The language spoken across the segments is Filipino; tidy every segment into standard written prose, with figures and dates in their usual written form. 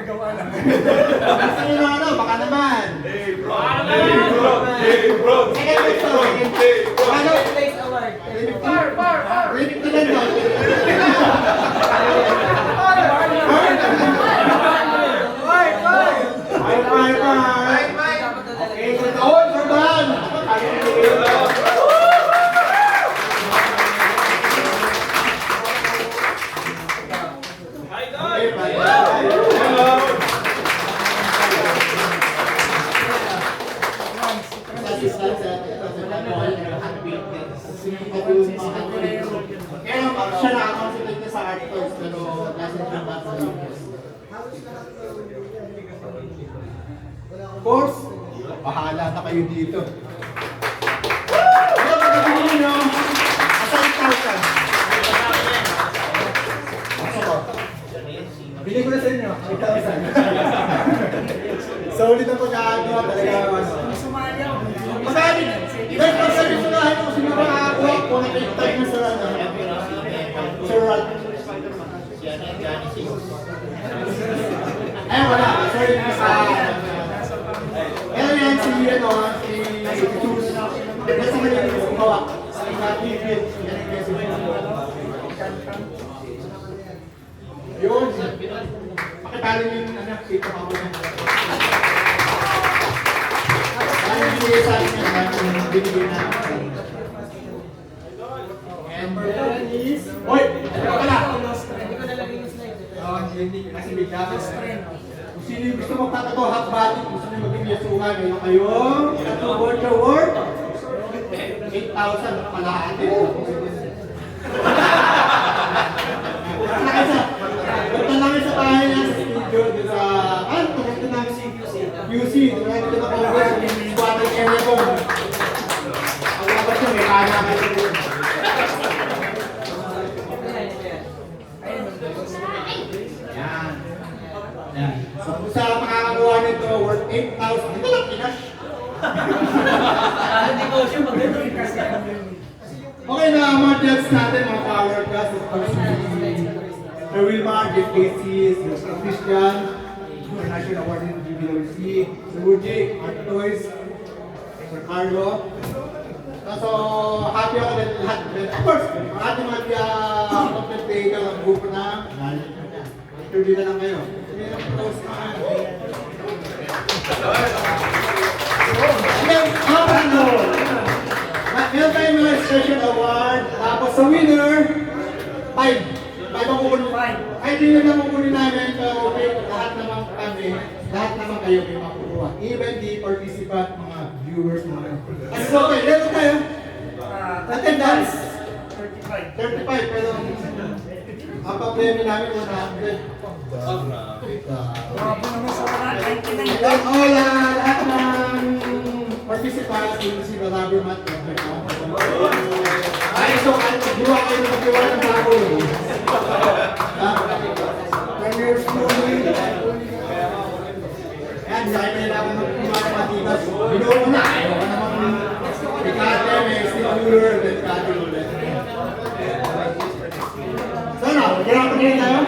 gagawa lang. Gusto nyo na ano, baka naman. Hey bro! Hey bro! Second gusto. Ano? Rinig ko lang no? Okay, so taon, Jordan! Okay, bye. Kaya siya na ako sa art course pero doesn't come back sa English. Of course, bahala na kayo dito. Ano pagkabili nyo? Asa 8,000? Bili ko na sa inyo, 8,000. Solid na pagkakagawa talaga. Masabi, guys, pag sabi ko na kung sino makakakuha ko, nakikitag na sa ano. Sir Rod. Ay, wala. Sorry na sa... Pero yan, si ano, si Jules. Kasi magaling ko kumawa. Si Matthew Field. Yan ang message ko. Yun. Pakitalo yung ano, kita ko na. Ano yung binigay sa akin yan? Ano yung binigay na? And then is... Hoy! Ano pala? Hindi kasi may gamit. Kung sino yung gusto magtatato, half-body, kung sino yung maging yasuhan, ngayon kayong tattoo ka word, 8,000 kalahati. Punta namin sa bahay niya sa studio, sa... Ano? Tumunta namin si QC. Tumunta namin sa Congress, yung squatter area ko. Ang labas niya, may kaya kayo. Yan. Yan. So kung sa makakakuha nito, worth 8,000. Ito lang, pinash. Okay na, mga judges natin, mga power class. Of course, Sir Wilmar, Jeff Casey, Sir Christian, International Award in GBWC, Sir Uji, Art Toys, Sir Carlo. So, happy ako din lahat. Of course, ang ating mga content creator ng grupo na interview na lang kayo. Meron tayong mga special award. Tapos sa winner, 5 ang kukunin. Ay, di na lang kukunin namin. Pero lahat naman kami, lahat naman kayo may makukuha. Even the participant, mga viewers, mga... Ano okay, meron tayo? Attendance? 35, pero ang pa-premyo namin 100. Lahat ng participants will receive a rubber mat. Ay, so, gawa kayo ng magawa ng bago. 10 years movie. Ayan, hindi kayo kailangan magkumawa ng matigas. Binuo ko na, ayaw ka namang ikate, may stimuler, then ikate ulit. So, na, kailangan pa rin tayo?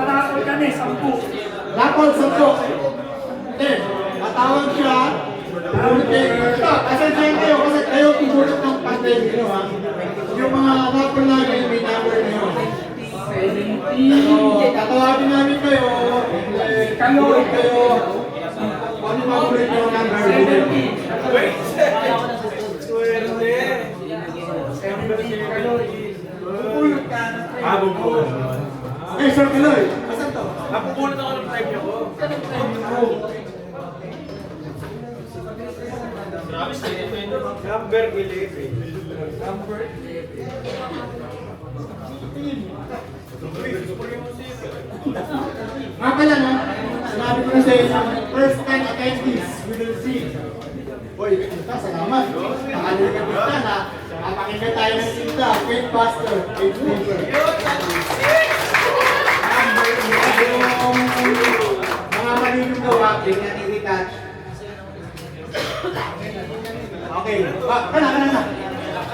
Rapol kami, 10. Rapol, 10. Then, matawag siya. Ito, asensya kayo kasi kayo tibulot ng pandemic nyo ha. Yung mga rapol namin, may number na yun. Tatawagin namin kayo. Kayo. Kung ano makulit yung number. Wait! Pupulot ka. Bubulot. Eh, Sir Kaloy, asan to? Napupulot ako ng premyo ko. Number 11. Number 11. Nga pala no, sinabi ko na sa inyo, first time attendees, we will see. Boy, kita, salamat. Nakalimutan kita na, napakinggan tayo ng sinta, Fate Buster, Fate Buster. Yung mga malinong gawa, ganyan i-retouch. Okay, kana.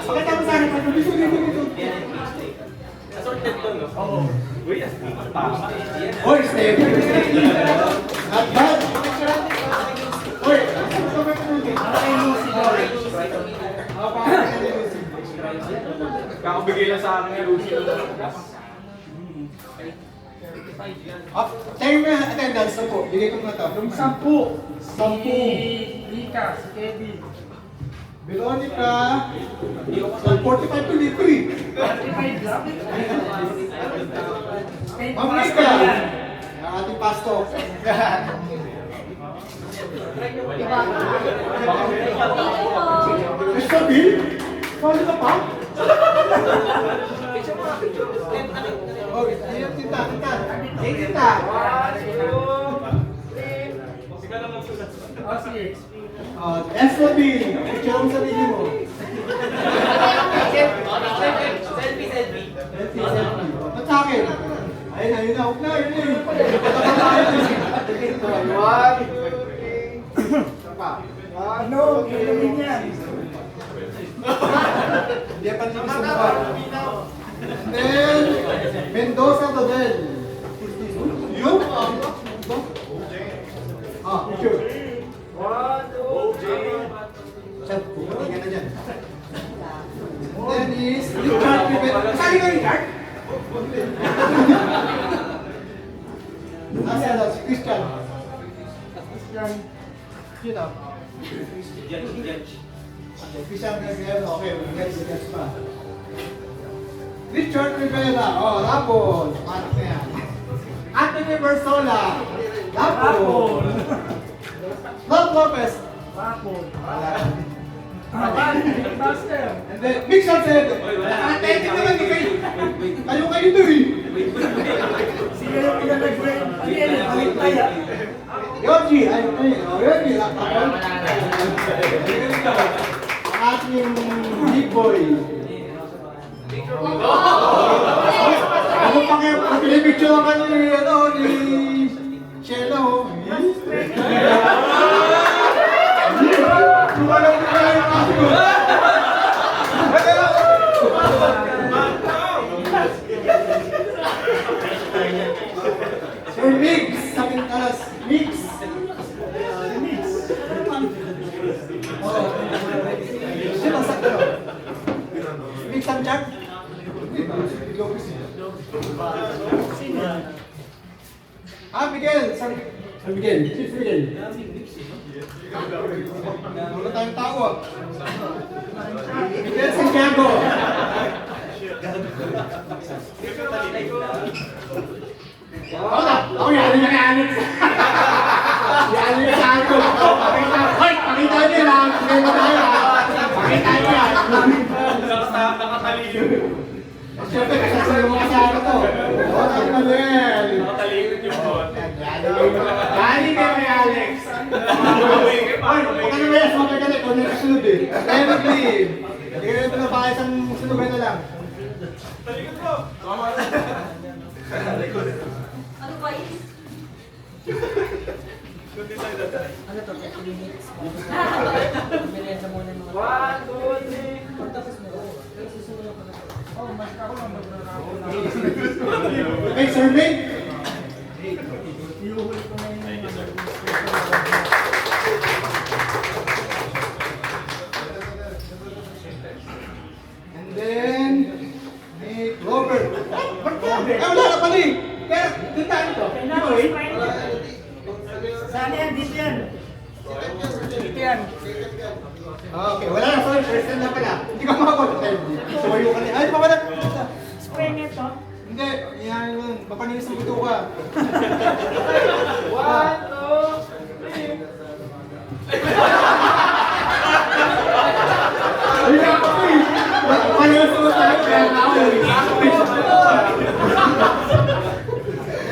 Pakita mo sa akin, dito. Assorted to, no? Oo. Uy, tama. Oy, steady. Not bad. Oy, Ay, Lucy Boy. Kakabigay lang sa akin ni Lucy. Tayo mo yung attendance na po. Bigay ko na ito. Yung 10. Sampu. Si Rika, si Kevin. Veronica. 45 to dito eh. 45 lang. State Ma'am master Rika. yan. Ang ating pastor. Mr. Bill? Sali ka pa? Oh, ayun, tinta. Hey, tinta. O, sige. S for Bill. Picture mo sarili mo. Selfie. Ba't sa akin? Ayun na. Huwag na, yun na. One, two, three. Isa pa. Ano? Inumin yan. Hindi pa nang isang pa. And then, Mendoza Dodel. Yun? Picture. Chat po. Tingnan na dyan. And then is Richard Rivera. Kasali ka Richard? Nasa na, si Christian. Yan. Sino? Christian Rivera. Okay, guys, guys pa. Richard Rivera. Oh, Rapon. Matik na yan. Anthony Bersola. Rapon. Lot Lopez. Rapon. Wala. Master. And then, Big Salcedo. Nakatete naman ni kayo. Kayo to eh. Sila yung pinag-grade. Ano yan? Palitaya. Yogi, ayun kayo. Oh, Yogi, Rapon. Ang ating big boy. Ano pa kayo? Pinipicture ang kanina ni Shelo. Tumalong ko na yung ako. Sir Mix, sabi ng alas, Mix. Oo. Sino sa ano? Mix ang chat? Miguel! San Miguel! Chief Miguel! Wala tayong tao ah. Miguel Santiago! Ako yan! Yan kay Alex! Yan yung sa ako! Pakita niyo lang! Pakita niyo yan! Nakatalino. Siyempre, kasasalo mo kasi ako to. Oo, Manuel! Nakatalino yung bot. Galing kayo kay Alex! Ay, huwag ka na mayas, huwag ka na, ikaw na yung kasunod eh. David Lee! Hindi ka na pinapaka isang sunugan na lang. Talikod bro. Ano ba yun? Ano to? 30 minutes. Merienda muna mga. 1, 2, 3. Pagtapos mo. Pero susunod ko na to. Oh, mas ako lang magrarapon na. Okay, survey? Iuhuli ko na yung And then, Nick Robert. Ay, wala na pala eh. Kaya, dun tayo to. Di ba eh? Saan yan? Dito yan. Dito yan. Okay, wala na. Sorry, first time na pala. Hindi ka makakontent. Sumayo ka na. Ay, pa wala. Spray nito. Hindi, yan yun. Mapanilis ng buto ka. 1, 2, 3. Ay, ako eh. Mapanilis ng buto ka. Kaya na ako eh.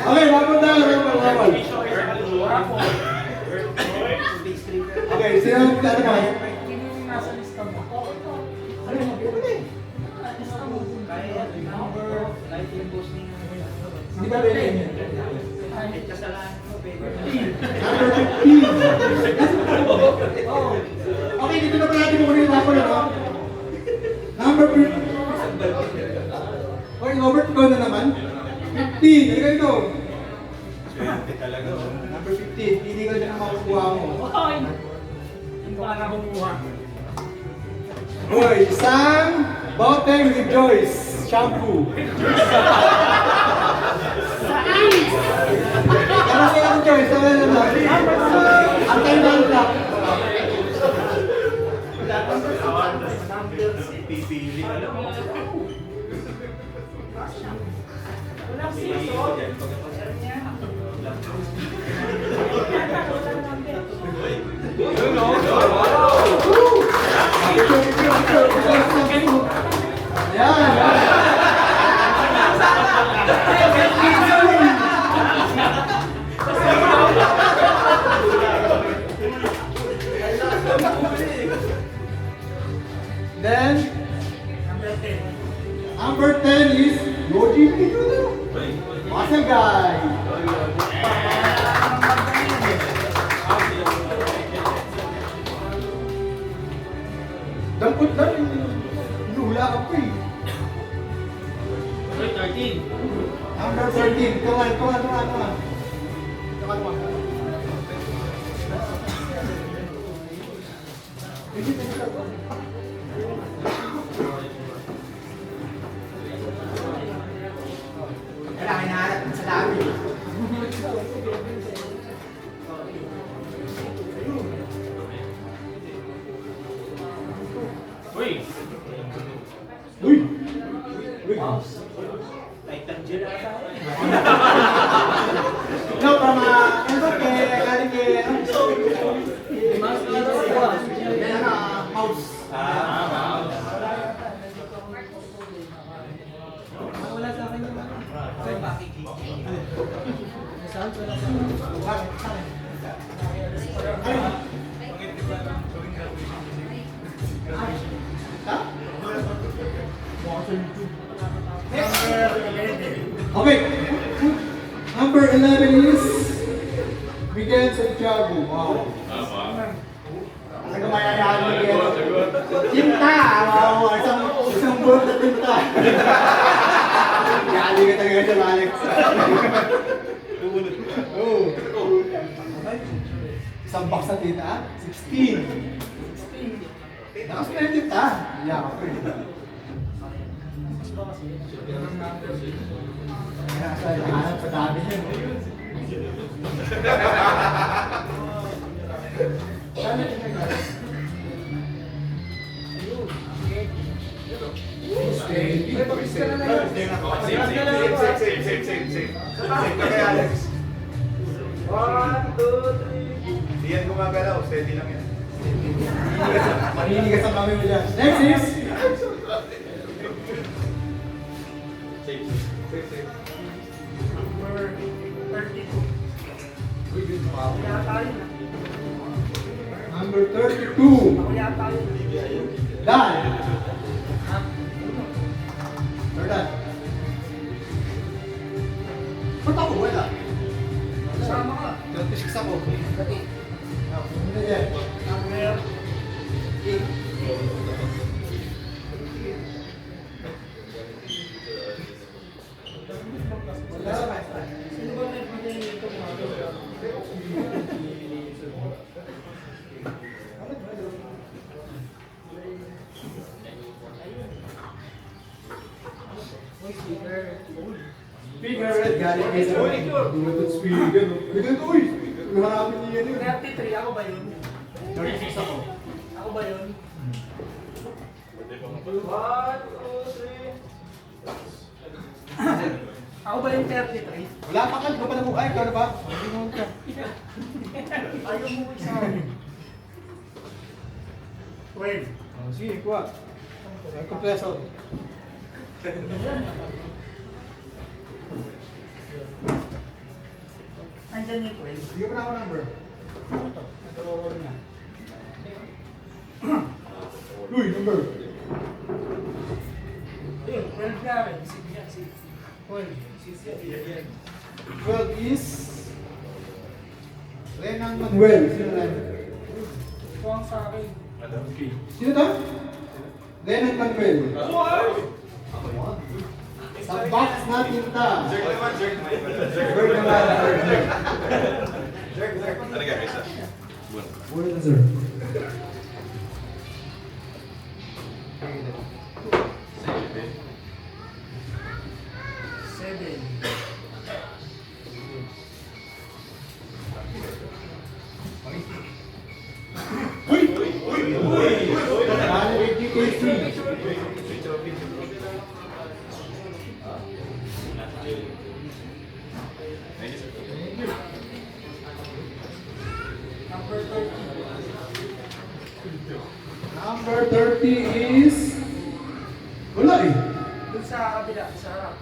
Okay, mapun tayo. Mapun. Okay, sino ang ano ka? Sino yung nasa lista mo? Ano yung mapun eh? Lista mo. Number 19 posting. Hindi ba pwede yun? Ay, kasalanan mo, baby. Number 15. Oh. Okay, dito na pala natin kukunin yung ako na. Number 15. Oy, Ate Robert, ikaw na naman. 15, halika ito. Swerte talaga, oh. Number 15, hindi ka na makukuha mo. Hoy! Hindi ko na kumuha. Hoy, isang bote with Joyce shampoo. Ano kaya ang Joyce? Ano na lang? Ang tayo na lang. Pipili. Walang season. Then, Number 10. number 10 is Yoji Pikudo. Awesome guy. Dampot lang, hula ka pa eh. Number 13. Number 13, come on. Come on. Kailangan hinahanap sa dami. Uy! Uy! Titan dyan ata. No, from galing kay mouse. Wala sa akin yung ano. May sounds, wala sa akin. Okay. Number 11 is Miguel Santiago. Wow. Talaga mayayaan mo Miguel. Tinta! Wow, isang buwan na tinta. Gali ka talaga siya, Alex. Oh. Isang box na tinta, 16. Nakas na yung tinta. Yeah, okay. Kaya sa hanap sa dami niya. Same. Kaya Alex. 1, 2, 3. Di yan gumagalaw, steady lang yan. Maninigas ang kami mo dyan. Next is Number 32. Kaya tayo na. number 32. Kaya tayo na. Dan. Sir Dan. Ba't ako wala? Sama ka. 26 ako. Hindi yan. Number 8. Sino ba nagbigay nito? Speaker red galing kayo sa Dulot speaker. Bigyan ko, uy! Maraming niya yun. 33, ako ba yun? 36 ako. Ako ba yun? 1, 2, 3. Ako ba yung 33? Wala pa ka, di ka pa namukha. Ikaw na ba? Hindi ka. Ayaw mo sa akin. 12. Sige, kuha. Ang compressor. Andyan yung 12. Sige pa na ako number. Ito na. Uy, number. Yun, 12 nga rin. 12. 12 is Renang Manuel. Sino na? Ito ang sa akin. Sino to? Renang Manuel. Sa box na tinta. Jerk naman, jerk naman. Bird naman. Jerk, jerk. Ano ka, isa? Wala na, sir. Ano yung DKC? Number 30 is... Wala eh. Doon sa kabila, sa harap.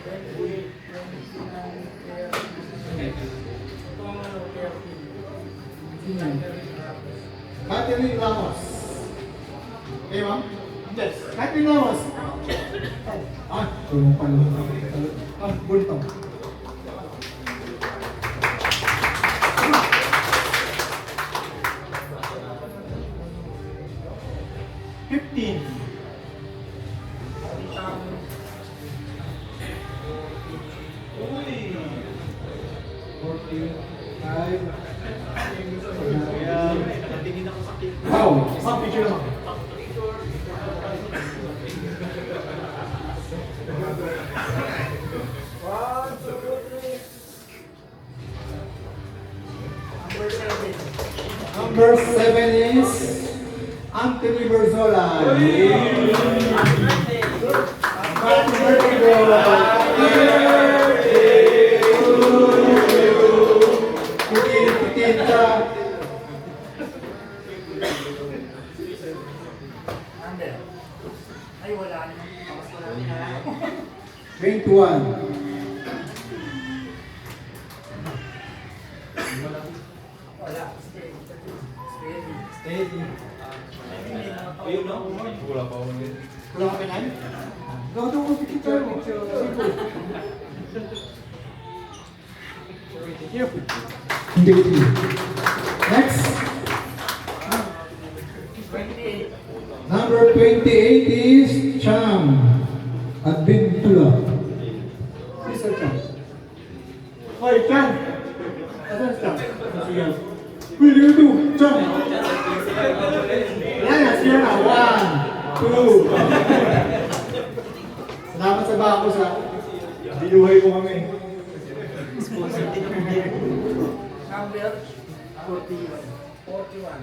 28, 29, 30. Itong ano, 30. Catherine Ramos. Okay, ma'am? Yes. Catherine Ramos. Ah, tulong pa naman. Ah, bultong. $15. Wow, isang picture naman. Number 7 is Anthony Berzola. Happy birthday, bro. Happy birthday to you. Tita. Under. Ay, wala na. Tapos wala na. 21. Wala. Steady. Steady. Ayun, no? Wala pa ako ngayon. Wala ka pinay? Gawin ko picture mo. Hindi. Next. 28. Number 28 is Cham Adventula. Mr. Cham. Hoy, Cham. Asan si Cham? Sige. What do you do? Cham. Yan na, siya na. 1, 2. Salamat sa bako sa dinuhay ko kami. Number 41. 41.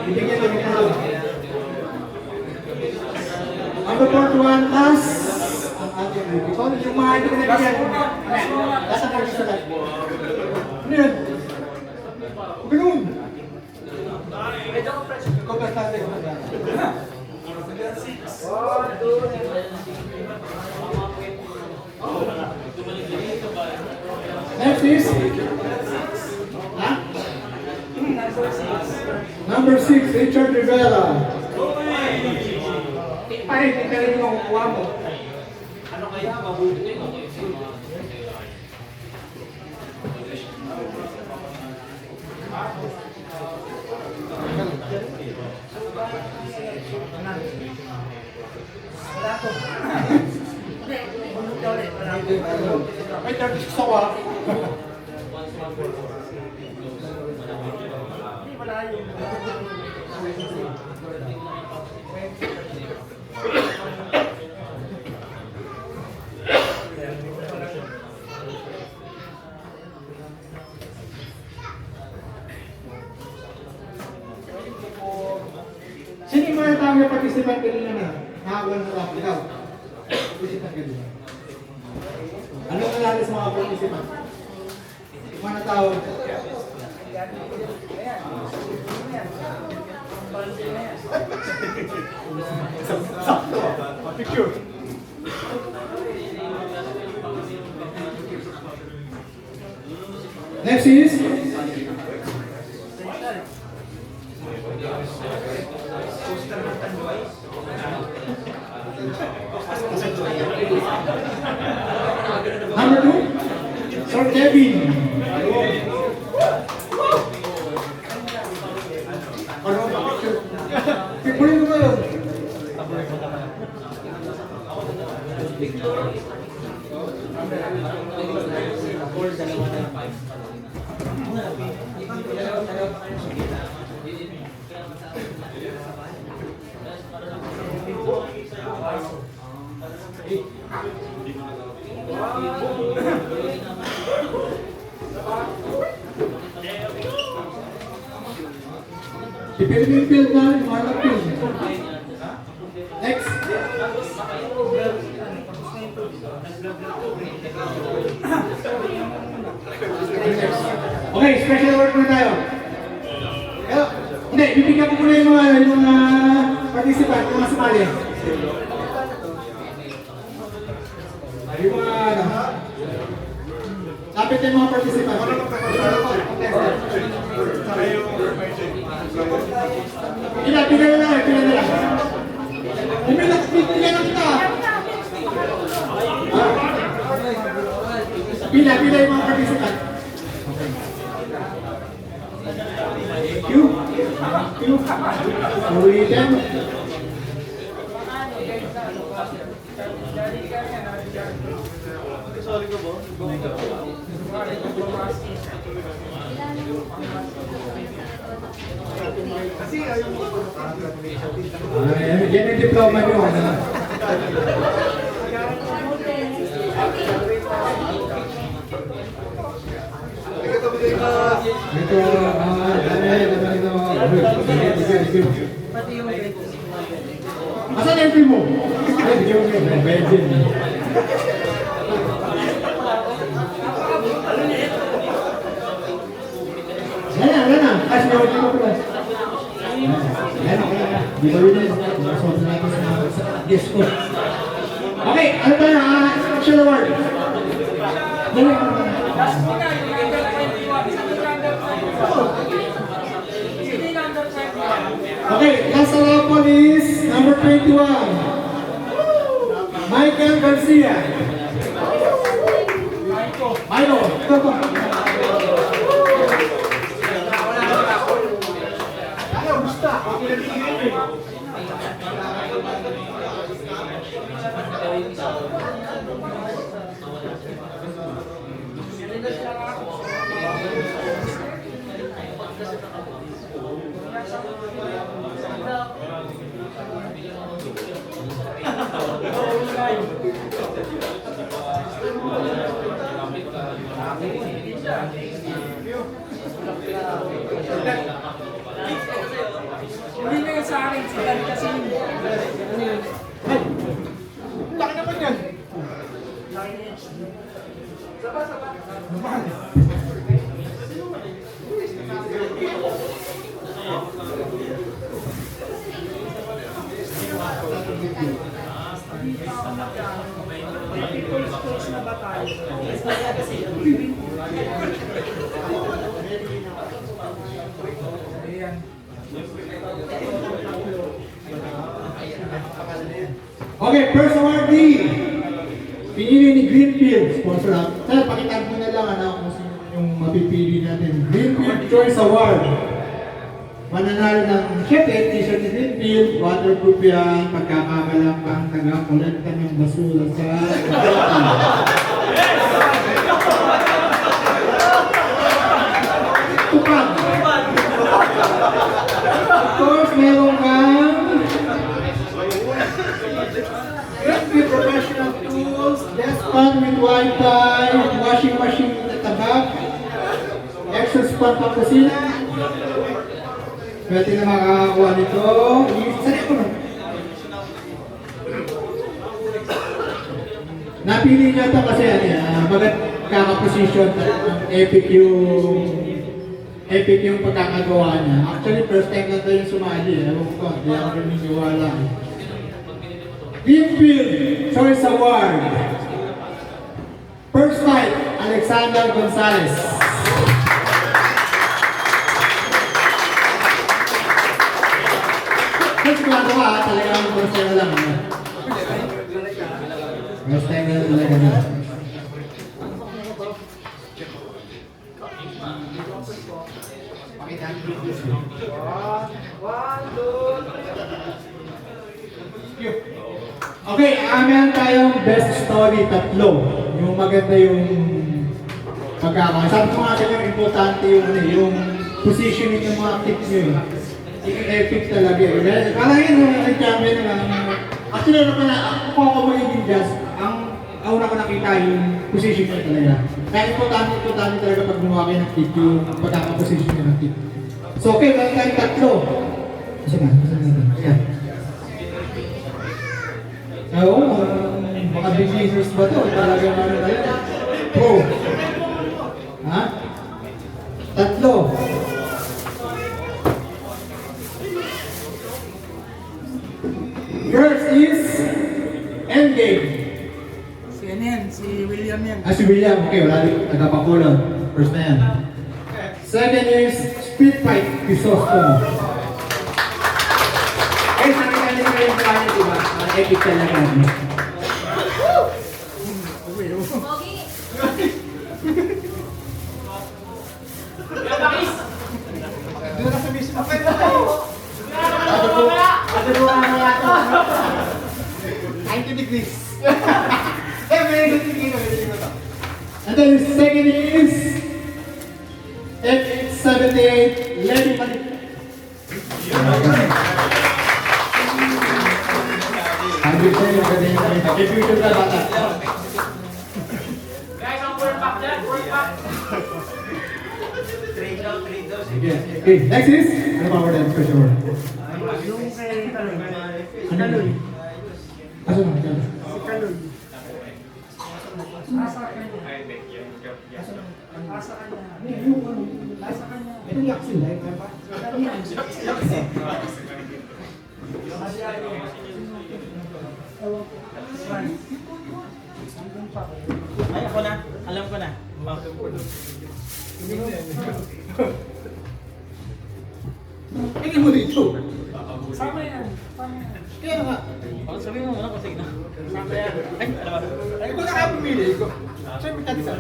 Bibigyan kami na. Number 41 last. Ang ating movie. So, yung mga hindi ko nabigyan. Last ang sa lahat. Ano yun? Huwag ganun. Ikaw ka sa atin. Next is ha? Number 6, Richard Rivera. Ay, hindi rin yung kuha mo. Ano kaya mabuti mo? Wala ko. Hindi, bunot ka ulit. Wala ko. May 36 ako ah. Hindi, wala yung... Sino yung mga tao na participant kanina na? Nakakuha na lang. Ikaw. Participant kanina. Anong nangyari sa mga participant? Yung mga tao. Sakto. Picture. Next is Number 2, Sir Kevin. Ano ba? Pipunin mo kayo. Pipili mo yung field na, yung mark field. Next. Okay, special work na tayo. Pero, hindi, bibigyan ko muna yung mga participant, yung mga sumali. Yung mga, ano, lapit yung mga participant. Pila na lang, pila na lang. Pila na kita. Pila yung mga participant. Q. Ulitin. Yan yung diploma nyo. Ito, asan entry mo? Ay, di yung medyo. Wala na. Kasi yung entry mo plus. Yan, di ba yun? Masunod natin sa disco. Okay, ano tayo? Special award. Okay, last award is number 21. Michael Garcia. Michael, ito ba? Hindi na yun sa akin, si Dan kasi yun. Ay, laki naman yan. People's Coach na ba tayo? Ayan. Okay, first awardee. Pinili ni Greenfield, sponsor up. Sir, pakitaan mo na lang kung sino yung mapipili natin. Greenfield Choice Award. Mananalo ng syempre, t-shirt ni Greenfield, waterproof yan, pagkakamalang pang taga-kolekta ng basura sa Tupad. Of course, meron kang Greenfield Professional Tools, desk fan with Wi-Fi, washing machine at tabak, extra span pang kusina. Pwede na makakakuha nito. Saan ito na? Napili niya ito kasi bagat kakaposisyon epic yung pagkakagawa niya. Actually, first time na ito yung sumali. Ewan ko, hindi ako rin niniwala. Greenfield Choice Award. First night, Alexander Gonzalez. ka, talagang first time na lang. First time na lang talaga na. Okay, meron tayong best story, tatlo. Yung maganda yung pagkakaroon. Sabi ko nga yung importante yung, yung positioning ng mga tips nyo. Yung epic talaga. Parang yun, nag-champion na lang. Actually, ano pa na, ako magiging jazz, ang una ko nakita yung position nyo talaga. Kaya importante talaga pag gumawa kayo ng tip, yung pagkakaposition nyo ng tip. So, okay, meron tayong tatlo. Kasi nga, ayan. Oo, mga beginners ba ito? Talagang ano na yun? Oh. Ha? Tatlo. First is Endgame. Si ano yan? Si William yan. Si William. Okay, wala rin. Nagkapakulon. First na yan. Second is Street Fight. Crisostomo. Eh, sabi ka nila yung plano, diba? Ang epic talaga. Pogi. Doon na sa mismo. Ano po ang mga ito? 90 degrees. Eh, very good thing ito. And then the second is F78 Levy Malik. Sabi ko yung ganyan kami. Nag-future na bata. Guys, ang work back dyan. Work back. Sige. Okay, next is? Ano pa word and special word? Yung kay Kaloy. Si Kaloy. Aso na? Kaloy. Si Kaloy. Asa kanya. Asa kanya. Asa kanya. Ito yung yaksin na yun. Ay, ako na. Alam ko na. Tingin mo dito. Sama yan. Sama yan. Kaya nga. Oh, sabihin mo muna kung sige na. Sama yan. Ay, ano ba? Ay, kung nakapumili ko. Siyempre, kanisa.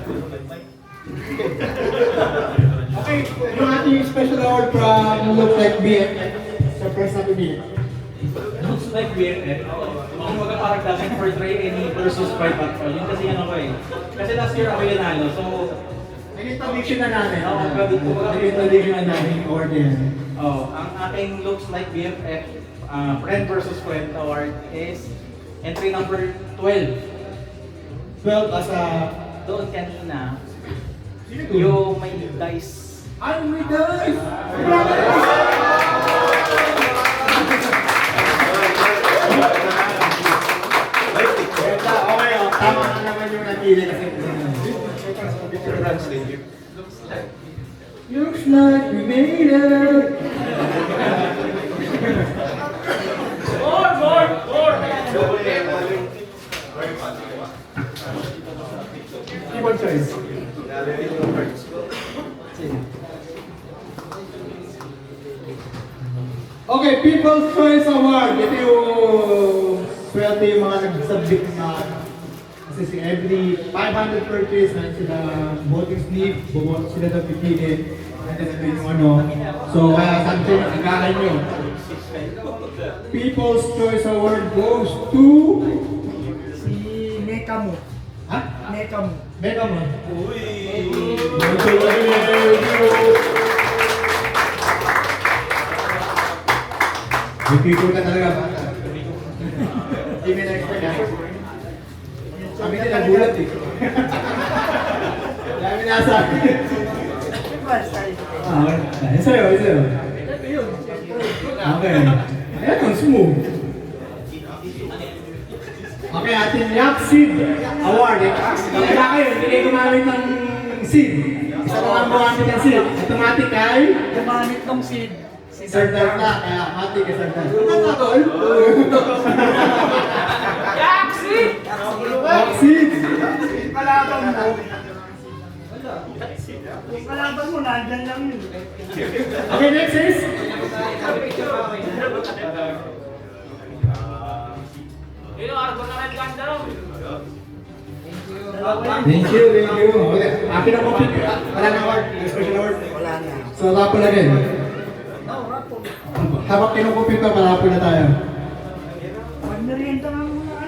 Okay, yung ating special award from Look Like BFF sa first na pumili. Looks like BFF. Kung baga parang doesn't portray any versus fight at all. Yun kasi ano ko eh. Kasi last year ako yung nalo. So, Naging tradition na namin. Oo, grabe po. Naging tradition na namin. Award yan. ang aking looks like BFF friend versus friend award is entry number 12. 12 as a... Doon kanina, Sino to? yung may dice. I'm with us! Okay, tama na naman yung napili kasi. Looks like we made it! Keyboard choice. Okay, People's Choice Award. Ito yung swerte yung mga nag-submit na kasi si every 500 purchase na sila voting slip, bumoto sila na pipili. And then ito yung ano. So, kaya sabi ko yung agahan nyo. People's Choice Award goes to... Si Nekamo. Ha? Nekamo. Mega mo. May people ka talaga ba? Hindi may na-expect yan. Kami din nagulat eh. Dami nasabi. Ayun sa'yo, ayun sa'yo. Okay. Ayan, ang smooth. Okay, ating Yaksid Award. Kaya kayo, hindi kayo gumamit ng seed. Isa lang ang gumamit ng seed. Automatic ay Gumamit ng seed. Si Sir Delta. Kaya automatic ay Sir Delta. Ano ka, tol? Yaksid! Yaksid! Kalaban mo. Yung kalaban mo, nandyan lang yun. Okay, next is? Thank you. Okay. Akin ang complete. Wala na award. Special award. Wala na. So, rapo na rin. Habang kinukupit pa, malapo na tayo. Magmerienda nga muna.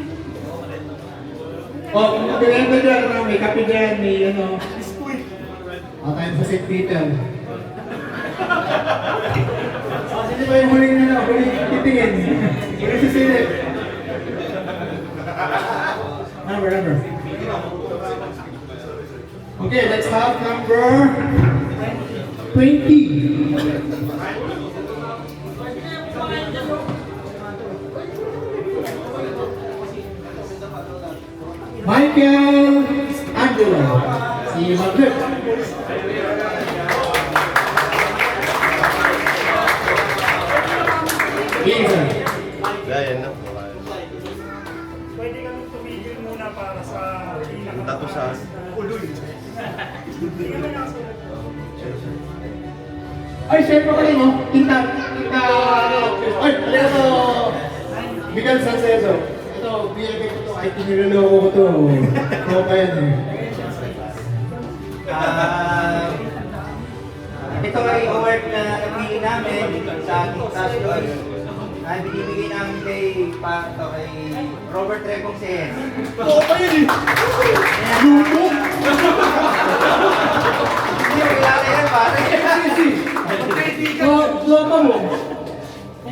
Oh, kung magmerienda dyan, may kape dyan, may ano. Tayo sa St. Peter. Sino ba yung huling titingin? Huling sisilip. Number. Okay, let's have number 20. Michael Angelo. Si Madrid. Vincent. Yan na. Pwede kami tumigil muna para sa Tapos sa Ay, share pa pala mo. Tinta. Ay, ito. Miguel Sancedo. Ito, binigay ko to. Ay, tiniloloko ko to. Ito pa yan eh. Ito ay award na napili namin sa ating task force na binibigay namin kay Robert Recongsen. Oo pa yun eh. Luto. Hindi mo kilala yan, pare. Lota mo.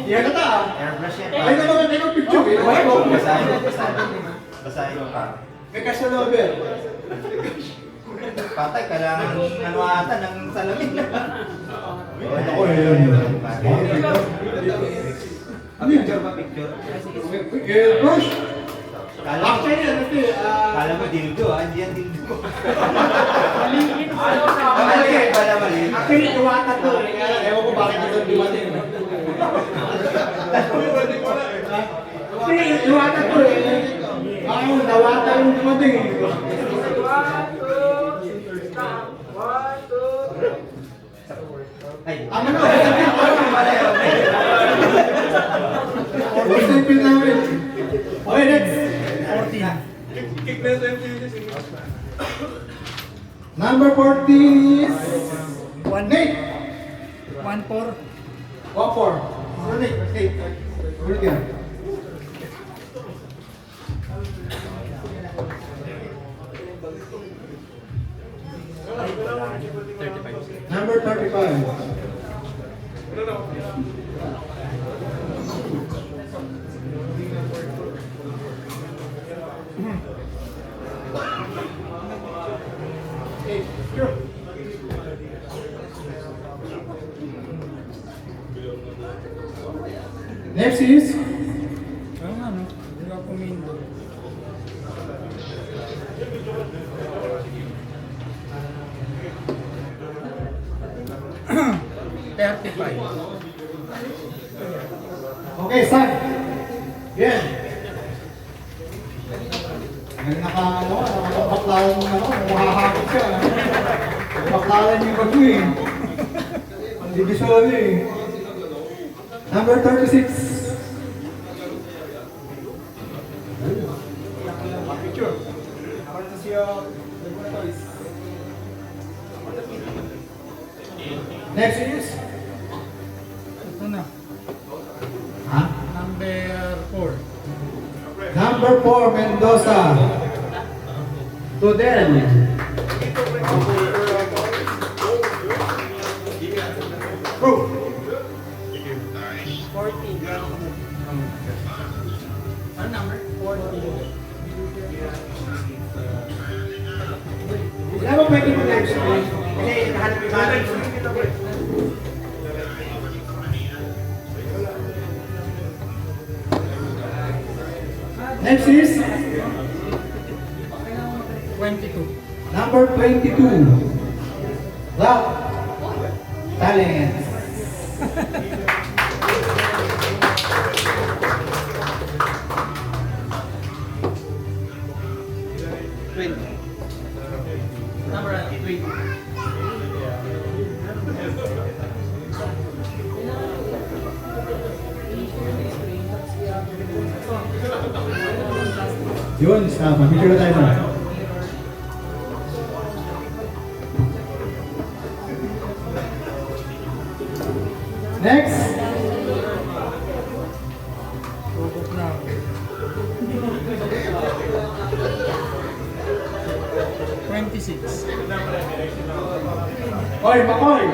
Yan na ta. Airbrush yan, Ay, naman tayo picture eh. Basahin mo pa. May kasya lover. Patay, kailangan ano ata ng salamin. Ako yun. Ano yun? Picture pa, picture. Airbrush. Kala Actually, ano ito eh. Kala mo dildo, hindi yan dildo. Mali, pala mali. Actually, iwata to eh. Ewan ko bakit ito dumating. Actually, iwata to eh. Ako, nawata yung dumating eh. Ay, Ano na? What's the pin namin? Okay, next. 14. Number 14 is... Nate. 1-4. 1-4. Nate. Ulit yan. Number 35. Next is Hindi ka pumindo. okay, son. Yan. Ngayon nakabaklalan mo mahahakot ka. Baklalan yung bago eh. Ang division eh. Number 36. Picture. Next is? Ito na. Ha? Number 4. Number 4, Mendoza. Tudel. Bro. 14. Ano number? 14. Wala ba pwede mo next week? Kasi nahanap yung mga Next is 22. number 22. Rock Talent. Number 3. Yun, stop. Picture na tayo na. Next. Robot na. 26. Oy, Makoy!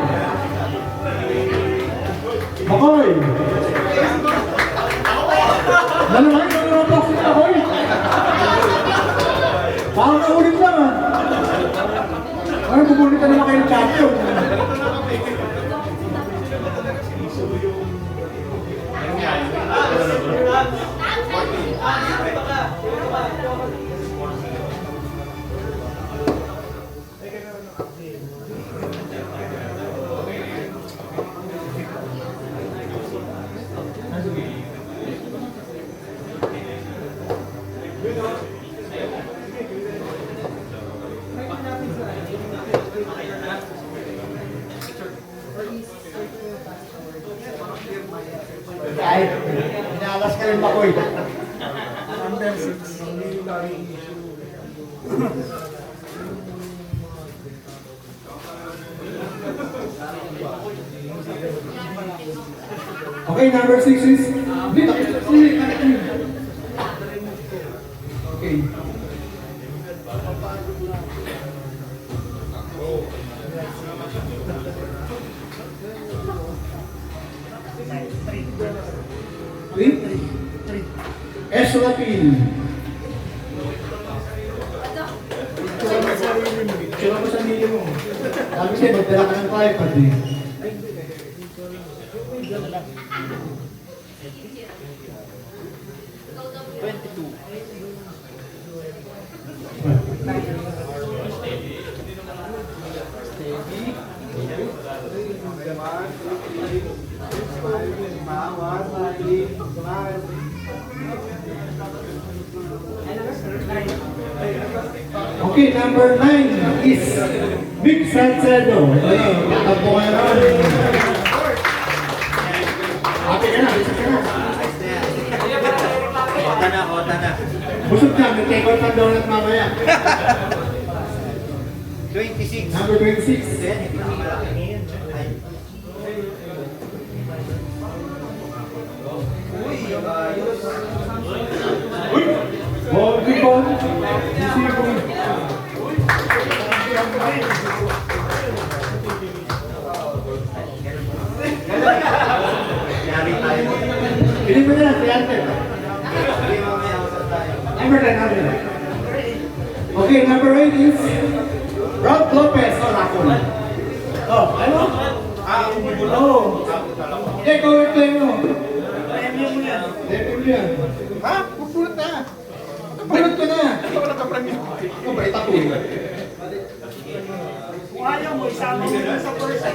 Makoy! Naluhay, naluhay si Makoy! Parang naulit lang ah! Ay, bubulit na naman kayo ng champion! Ay, inaalas ka rin Makoy. Number 6. Okay, number 6 is... Okay. Three. Ezra Pin. Sino mo sa nili mo? Sabi siya, magdala ka ng tripod eh. Okay, number 9 is Big Salcedo. Tapo ka na ron. Ate ka na, isa ka na. Kota na. Busog na, may take out ng donut mamaya. 26. Number 26. Oh, big ball. Yari tayo. Pili mo na, 300. Hindi mamaya usap tayo. Number 10. Okay, number 8 is Rob Lopez. Oh, lako na. Oh, ano? Oh. Okay, co-claim mo. Premium mo yan. Premium yan. Ha? Pupulot na. Pupulot ko na. Ito ko nagka-premium. Ito ba, itapo yun? Kung ayaw mo, isama mo yun sa first.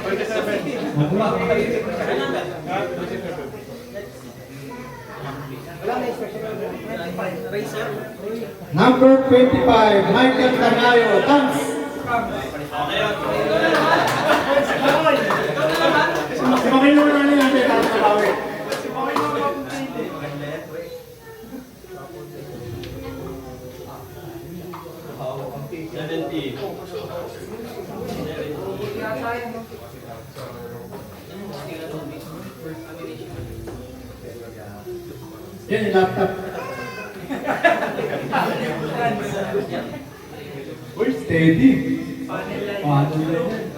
Number 25, Michael Tanayo. Thanks. Si Makino na natin natin para sa bawi. Yan yung laptop. Uy, steady. Paano nila yan?